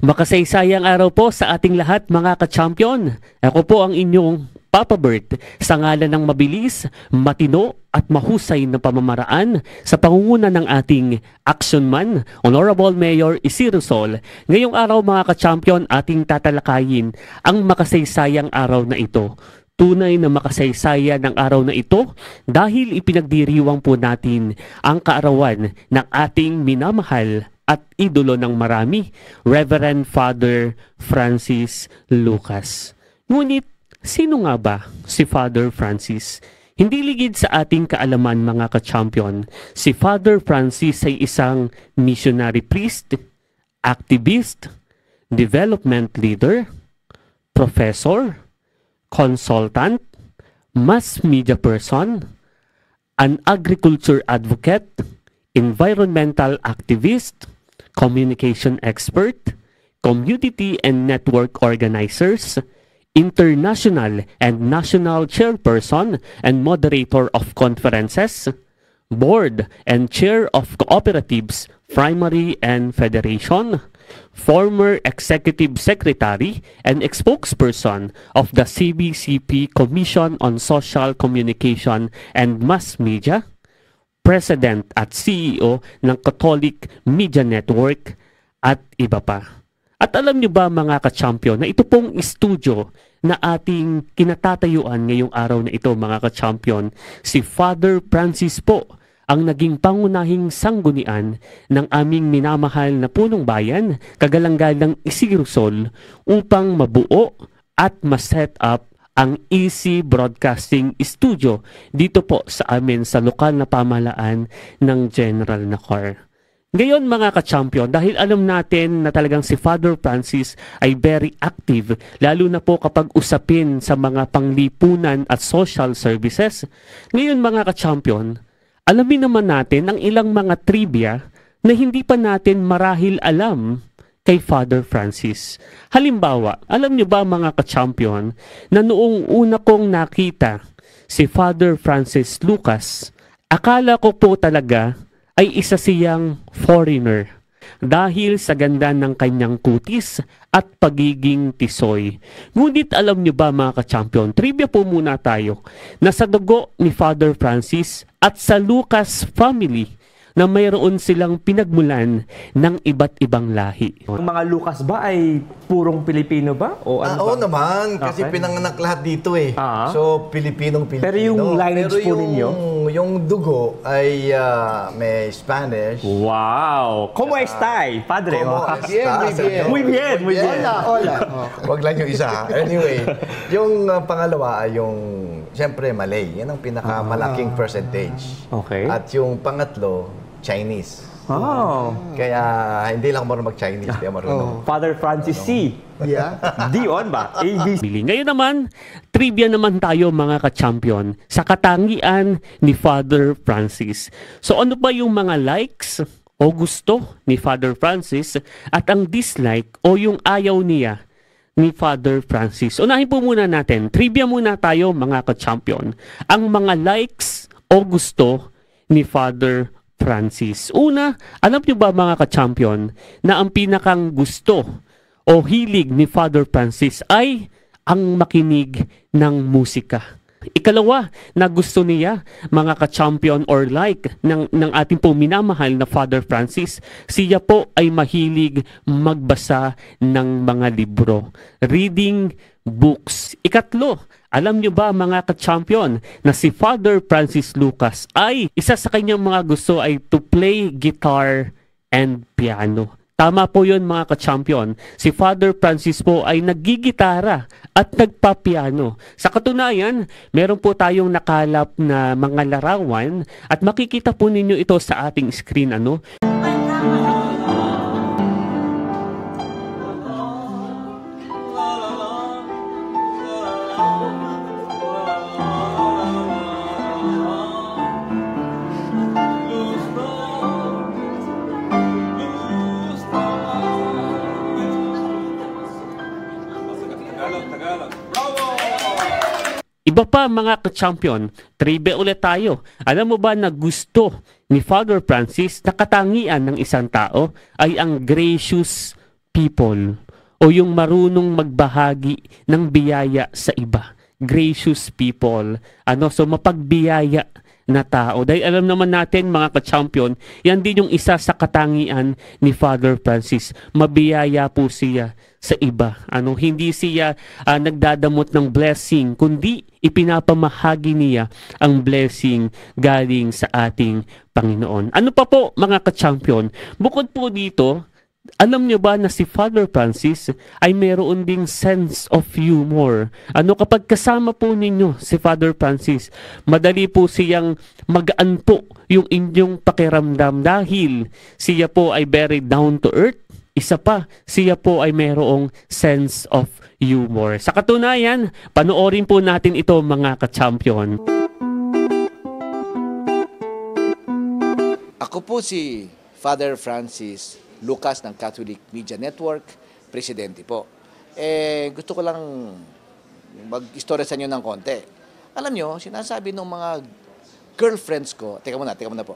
Makasaysayang araw po sa ating lahat mga ka-champion. Ako po ang inyong Papa Bert sa ngalan ng mabilis, matino at mahusay na pamamaraan sa pangunguna ng ating action man, Honorable Mayor Isidro Sol. Ngayong araw mga ka-champion, ating tatalakayin ang makasaysayang araw na ito. Tunay na makasaysaya ng araw na ito dahil ipinagdiriwang po natin ang kaarawan ng ating minamahal at idolo ng marami, Reverend Father Francis Lucas. Ngunit, sino nga ba si Father Francis? Hindi ligid sa ating kaalaman mga ka-champion, si Father Francis ay isang missionary priest, activist, development leader, professor, consultant, mass media person, an agriculture advocate, environmental activist, communication expert, community and network organizers, international and national chairperson and moderator of conferences, board and chair of cooperatives, primary and federation, former executive secretary and spokesperson of the CBCP Commission on Social Communication and Mass Media, President at CEO ng Catholic Media Network, at iba pa. At alam niyo ba mga ka-champion na ito pong studio na ating kinatatayuan ngayong araw na ito mga ka-champion, si Father Francis po ang naging pangunahing sanggunian ng aming minamahal na punong bayan, kagalang-galang Isidro Sol, upang mabuo at ma-set up ang Easy Broadcasting Studio dito po sa amin sa lokal na pamahalaan ng General Nakor. Ngayon mga ka-champion, dahil alam natin na talagang si Father Francis ay very active, lalo na po kapag usapin sa mga panglipunan at social services. Ngayon mga ka-champion, alamin naman natin ang ilang mga trivia na hindi pa natin marahil alam kay Father Francis. Halimbawa, alam niyo ba mga ka-champion na noong una kong nakita si Father Francis Lucas, akala ko po talaga ay isa siyang foreigner dahil sa ganda ng kanyang kutis at pagiging tisoy. Ngunit alam niyo ba mga ka-champion, trivia po muna tayo, na sa dugo ni Father Francis at sa Lucas family na mayroon silang pinagmulan ng iba't ibang lahi. Ang mga Lucas ba ay purong Pilipino ba? O ano Oo naman, kasi pinanganak lahat dito eh. So, Pilipinong-Pilipino. Pero yung lineage po ninyo? Yung dugo ay may Spanish. Wow! ¿Cómo está, padre? Muy bien. Muy bien. Hola. Wag lang yung isa. Anyway, yung pangalawa ay yung, siyempre, Malay. Yan ang pinakamalaking percentage. Okay. At yung pangatlo, Chinese. Oh. Kaya hindi lang marunong mag-Chinese, hindi marunong. Father Francis C. Yeah. Dion ba? ABC. Ngayon naman, trivia naman tayo mga ka-champion sa katangian ni Father Francis. So ano ba yung mga likes o gusto ni Father Francis at ang dislike o yung ayaw niya ni Father Francis? Unahin po muna natin, trivia muna tayo mga ka-champion. Ang mga likes o gusto ni Father Francis. Una, alam niyo ba mga ka-champion na ang pinakang gusto o hilig ni Father Francis ay ang makinig ng musika. Ikalawa na gusto niya mga ka-champion or like ng ating po minamahal na Father Francis, siya po ay mahilig magbasa ng mga libro. Reading books. Ikatlo, alam niyo ba mga ka-champion na si Father Francis Lucas ay isa sa kanyang mga gusto ay to play guitar and piano. Tama po yun mga ka-champion. Si Father Francis po ay naggigitara at nagpapiano. Sa katunayan, meron po tayong nakalap na mga larawan at makikita po ninyo ito sa ating screen. Iba pa mga ka-champion, trivia ulit tayo. Alam mo ba na gusto ni Father Francis na katangian ng isang tao ay ang gracious people o yung marunong magbahagi ng biyaya sa iba. Gracious people. So mapagbiyaya na tao. Dahil alam naman natin mga ka-champion, yan din yung isa sa katangian ni Father Francis. Mabiyaya po siya sa iba. Hindi siya nagdadamot ng blessing, kundi ipinapamahagi niya ang blessing galing sa ating Panginoon. Ano pa po mga ka-champion? Bukod po dito, alam niyo ba na si Father Francis ay meron ding sense of humor? Kapag kasama po ninyo si Father Francis, madali po siyang magaan po yung inyong pakiramdam dahil siya po ay very down to earth. Isa pa, siya po ay merong sense of humor. Sa katunayan, panoorin po natin ito mga ka-champion. Ako po si Father Francis Lucas ng Catholic Media Network, presidente po. Gusto ko lang mag-istorya sa inyo ng konti. Alam nyo, sinasabi ng mga girlfriends ko, teka muna po.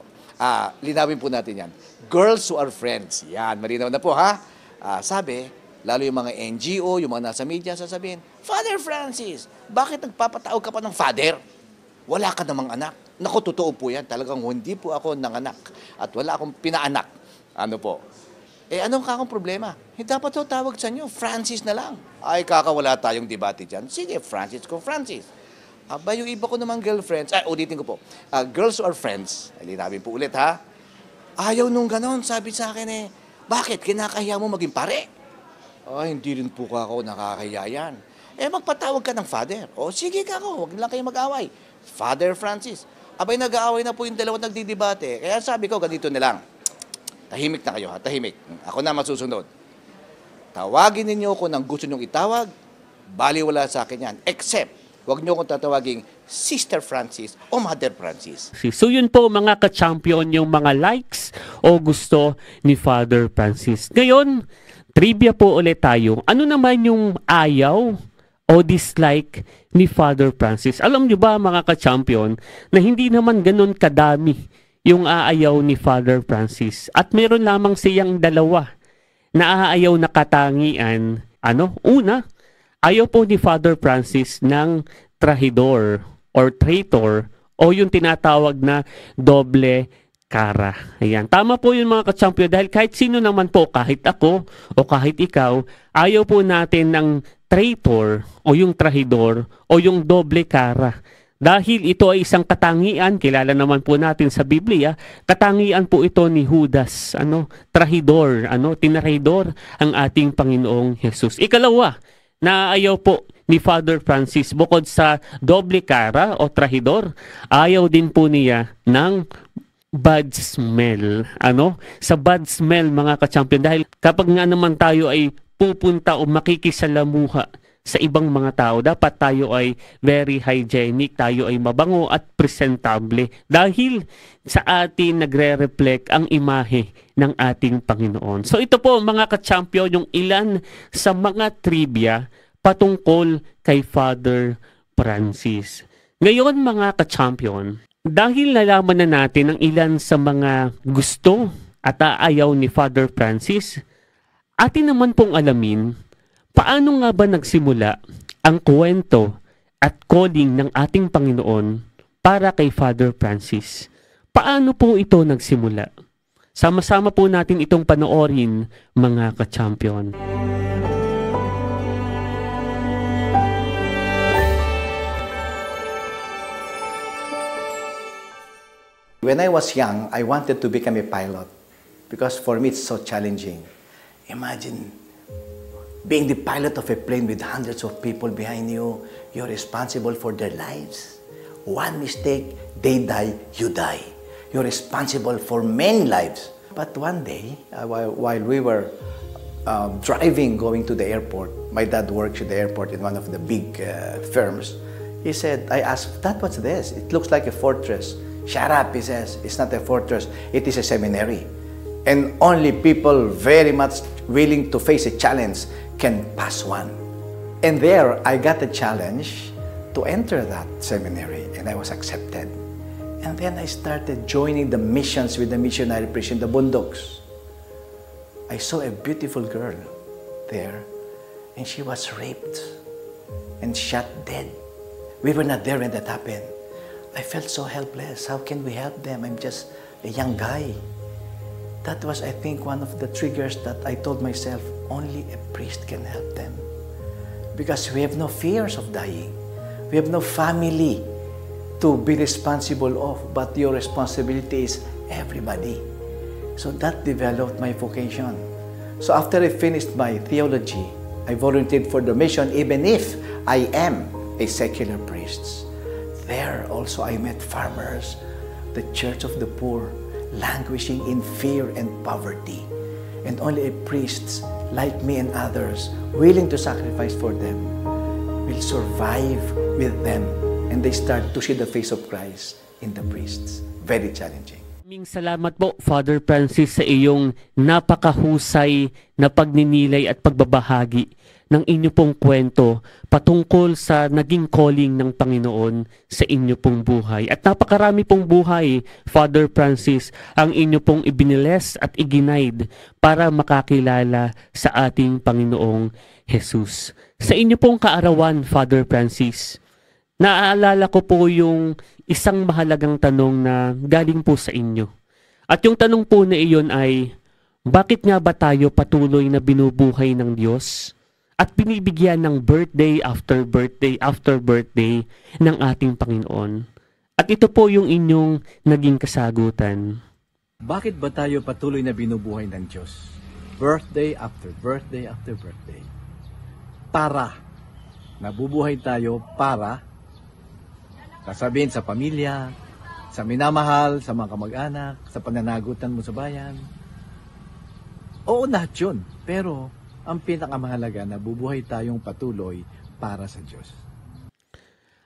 Linawin po natin yan. Girls who are friends. Yan, malinaw na po ha. Sabi, lalo yung mga NGO, yung mga nasa media, sasabihin, Father Francis, bakit nagpapatawag ka pa ng father? Wala ka namang anak. Naku, totoo po yan. Talagang hindi po ako nanganak. At wala akong pinaanak. Ano po? Anong kakong problema? Dapat daw tawag sa inyo, Francis na lang. Ay, kakawala tayong debate dyan. Sige, Francis kung Francis. Yung iba ko namang girlfriends, ulitin ko po. Girls who are friends, linawin po ulit ha. Ayaw nung ganon, sabi sa akin bakit? Kinakahiya mo maging pare? Hindi rin po ako nakakahiya yan. Magpatawag ka ng father. Sige kako, wag lang kayo mag-away. Father Francis. Nag-aaway na po yung dalawang nagdidebate. Kaya sabi ko, ganito na lang. Tahimik na kayo ha, tahimik. Ako na masusunod. Tawagin ninyo ko ng gusto nyong itawag, baliwala sa akin yan. Except, huwag nyo akong tatawaging Sister Francis o Mother Francis. So yun po mga ka-champion yung mga likes o gusto ni Father Francis. Ngayon, trivia po ulit tayo. Ano naman yung ayaw o dislike ni Father Francis? Alam nyo ba mga ka-champion na hindi naman ganun kadami yung aayaw ni Father Francis. At meron lamang siyang dalawa na aayaw na katangian. Una, ayaw po ni Father Francis ng trahidor or traitor o yung tinatawag na doble cara. Ayan. Tama po yun mga ka-champion dahil kahit sino naman po, kahit ako o kahit ikaw, ayaw po natin ng traitor o yung trahidor o yung doble cara. Dahil ito ay isang katangian, kilala naman po natin sa Biblia, katangian po ito ni Judas, trahidor, tinarahidor ang ating Panginoong Jesus. Ikalawa, na ayaw po ni Father Francis, bukod sa doble cara o trahidor, ayaw din po niya ng bad smell. Sa bad smell mga ka-champion, dahil kapag nga naman tayo ay pupunta o makikisalamuha sa ibang mga tao, dapat tayo ay very hygienic, tayo ay mabango at presentable dahil sa atin nagre-reflect ang imahe ng ating Panginoon. So ito po mga ka-champion yung ilan sa mga trivia patungkol kay Father Francis. Ngayon mga ka-champion, dahil nalaman na natin ang ilan sa mga gusto at aayaw ni Father Francis, atin naman pong alamin paano nga ba nagsimula ang kwento at calling ng ating Panginoon para kay Father Francis? Paano po ito nagsimula? Sama-sama po natin itong panoorin, mga ka-champion. When I was young, I wanted to become a pilot because for me it's so challenging. Imagine being the pilot of a plane with hundreds of people behind you, you're responsible for their lives. One mistake, they die, you die. You're responsible for many lives. But one day, while we were driving, going to the airport, my dad works at the airport in one of the big firms. He said, I asked, Dad, what's this? It looks like a fortress. Shut up, he says. It's not a fortress. It is a seminary. And only people very much willing to face a challenge can pass one. And there, I got a challenge to enter that seminary, and I was accepted. And then I started joining the missions with the missionary priest in the Bundoks. I saw a beautiful girl, there, and she was raped and shot dead. We were not there when that happened. I felt so helpless. How can we help them? I'm just a young guy. That was, I think, one of the triggers that I told myself, only a priest can help them. Because we have no fears of dying. We have no family to be responsible of, but your responsibility is everybody. So that developed my vocation. So after I finished my theology, I volunteered for the mission, even if I am a secular priest. There also I met farmers, the church of the poor, languishing in fear and poverty. And only a priest like me and others, willing to sacrifice for them, will survive with them. And they start to see the face of Christ in the priests. Very challenging. Maraming salamat po, Father Francis, sa iyong napakahusay na pagninilay at pagbabahagi ng inyo pong kwento patungkol sa naging calling ng Panginoon sa inyo pong buhay. At napakarami pong buhay, Father Francis, ang inyo pong ibiniles at iginaid para makakilala sa ating Panginoong Jesus. Sa inyo pong kaarawan, Father Francis, naaalala ko po yung isang mahalagang tanong na galing po sa inyo. At yung tanong po na iyon ay, bakit nga ba tayo patuloy na binubuhay ng Diyos at binibigyan ng birthday after birthday after birthday ng ating Panginoon? At ito po yung inyong naging kasagutan. Bakit ba tayo patuloy na binubuhay ng Diyos? Birthday after birthday after birthday. Para. Nabubuhay tayo para sasabihin sa pamilya, sa minamahal, sa mga kamag-anak, sa pananagutan mo sa bayan. Oo, lahat yun. Pero ang pinakamahalaga na bubuhay tayong patuloy para sa Diyos.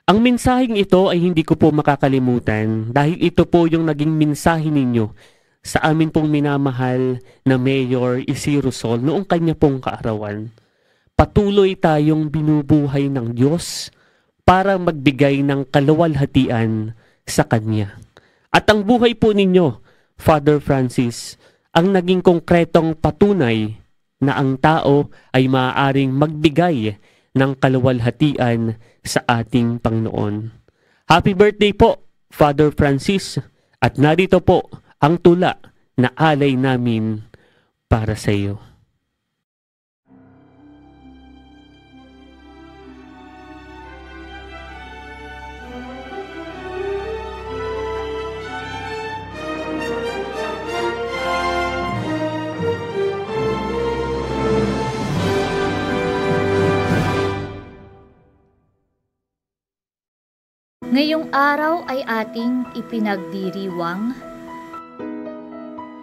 Ang mensaheng ito ay hindi ko po makakalimutan dahil ito po yung naging mensahe ninyo sa amin pong minamahal na Mayor Isidro Sol noong kanya pong kaarawan. Patuloy tayong binubuhay ng Diyos para magbigay ng kaluwalhatian sa Kanya. At ang buhay po ninyo, Father Francis, ang naging konkretong patunay na ang tao ay maaaring magbigay ng kaluwalhatian sa ating Panginoon. Happy birthday po, Father Francis, at narito po ang tula na alay namin para sa iyo. Ngayong araw ay ating ipinagdiriwang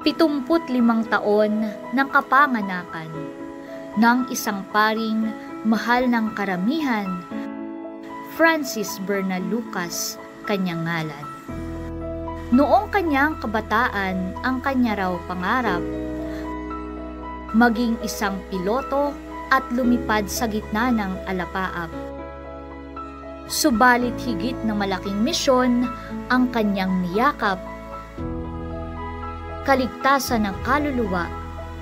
75 taon ng kapanganakan ng isang paring mahal ng karamihan, Francis Bernal Lucas, kanyang ngalan. Noong kanyang kabataan, ang kanya raw pangarap maging isang piloto at lumipad sa gitna ng alapaap. Subalit higit na malaking misyon ang kanyang niyakap. Kaligtasan ng kaluluwa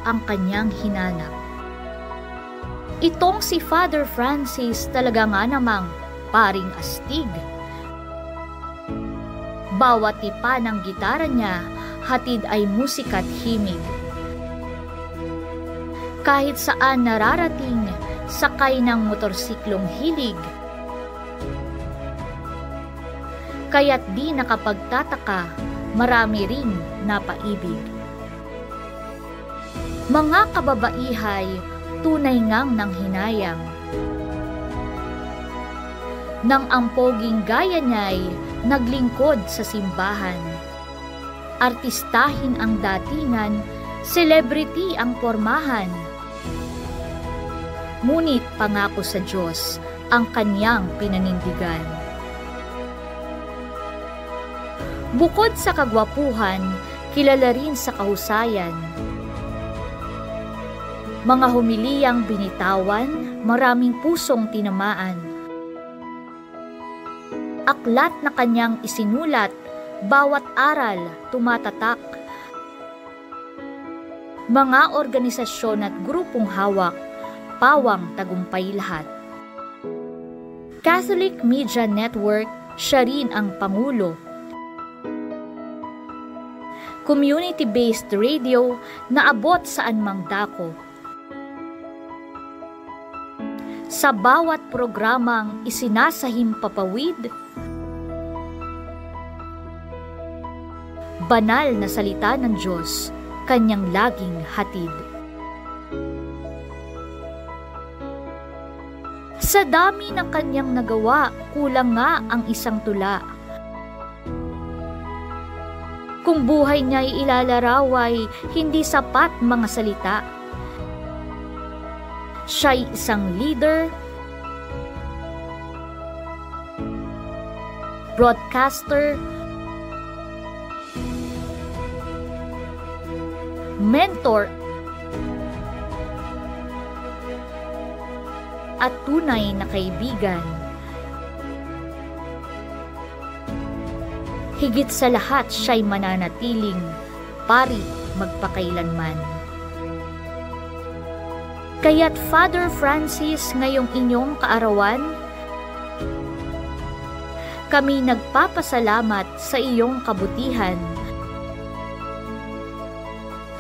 ang kanyang hinanap. Itong si Father Francis talaga nga namang paring astig. Bawat tipa ng gitara niya, hatid ay musika't himig. Kahit saan nararating, sakay ng motorsiklong hilig. Kaya't di nakapagtataka, marami ring napaibig. Mga kababaihay, tunay ngang nanghinayang. Nang ang poging gaya niya'y naglingkod sa simbahan. Artistahin ang datingan, celebrity ang pormahan. Ngunit pangako sa Diyos ang kanyang pinanindigan. Bukod sa kagwapuhan, kilala rin sa kahusayan. Mga humiliyang binitawan, maraming pusong tinamaan. Aklat na kanyang isinulat, bawat aral tumatatak. Mga organisasyon at grupong hawak, pawang tagumpay lahat. Catholic Media Network, siya rin ang Pangulo. Community-based radio na abot saan mang dako. Sa bawat programang isinasahim papawid, banal na salita ng Diyos, kanyang laging hatid. Sa dami ng kanyang nagawa, kulang nga ang isang tula. Kung buhay niya'y ilalaraw ay hindi sapat mga salita. Siya'y isang leader, broadcaster, mentor, at tunay na kaibigan. Higit sa lahat, siya'y mananatiling pari magpakailanman. Kaya't Father Francis, ngayong inyong kaarawan, kami nagpapasalamat sa iyong kabutihan.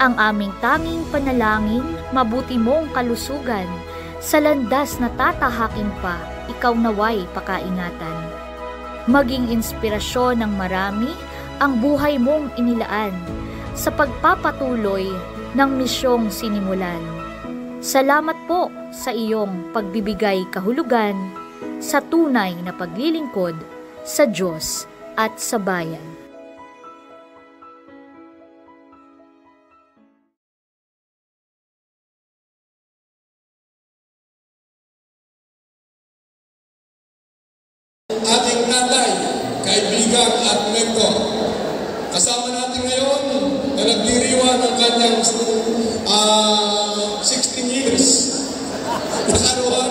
Ang aming tanging panalangin, mabuti mong kalusugan, sa landas na tatahakin pa, ikaw naway pakaingatan. Maging inspirasyon ng marami ang buhay mong inilaan sa pagpapatuloy ng misyong sinimulan. Salamat po sa iyong pagbibigay kahulugan sa tunay na paglilingkod sa Diyos at sa bayan. Ating tatay, kaibigan at mentor. Kasama natin ngayon na nagdiriwang ng kanyang 16 years. Nakaroon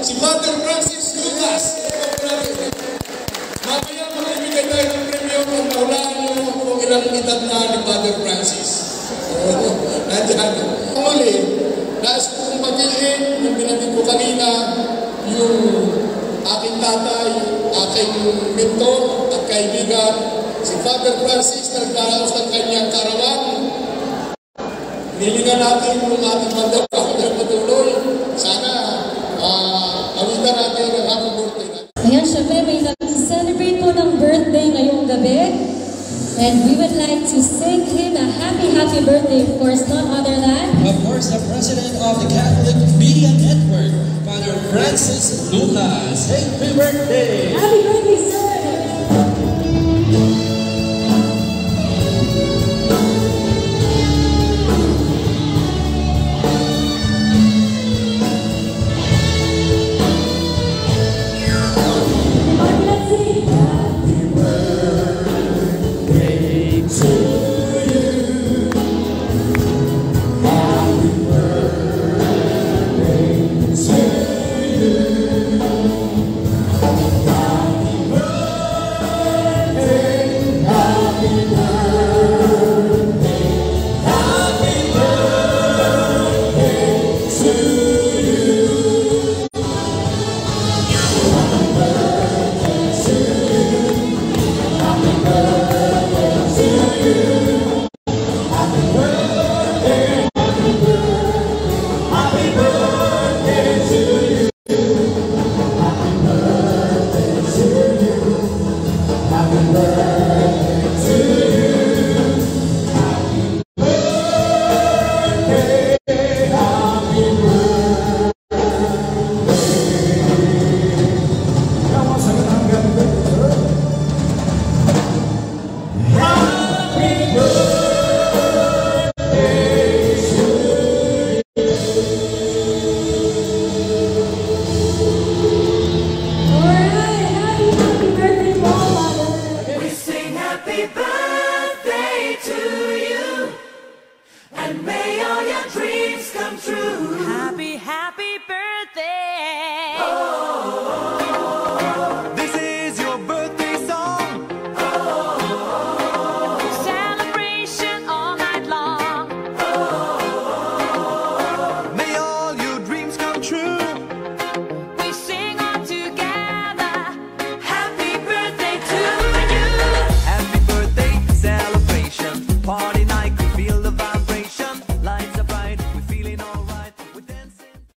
si Father Francis Lucas. Mamaya magbibigay tayo ng premyo kung naulaan nyo kung ilang edad na ni Father Francis. Nandiyan. Uli, nais kong batiin yung binanggit ko kanina, yung aking tatay, aking mentor at kaibigan, si Father Francis na nagdaraos ng kanyang karawan. Hinilingan natin yung ating mandapang na patuloy. Sana awitan natin ang happy birthday natin. Ayan, syempre may nag-celebrate po ng birthday ngayong gabi. And we would like to sing him a happy birthday, of course, none other than... Of course, the President of the Catholic Media Network, Father Francis Lucas. Happy birthday! Happy birthday,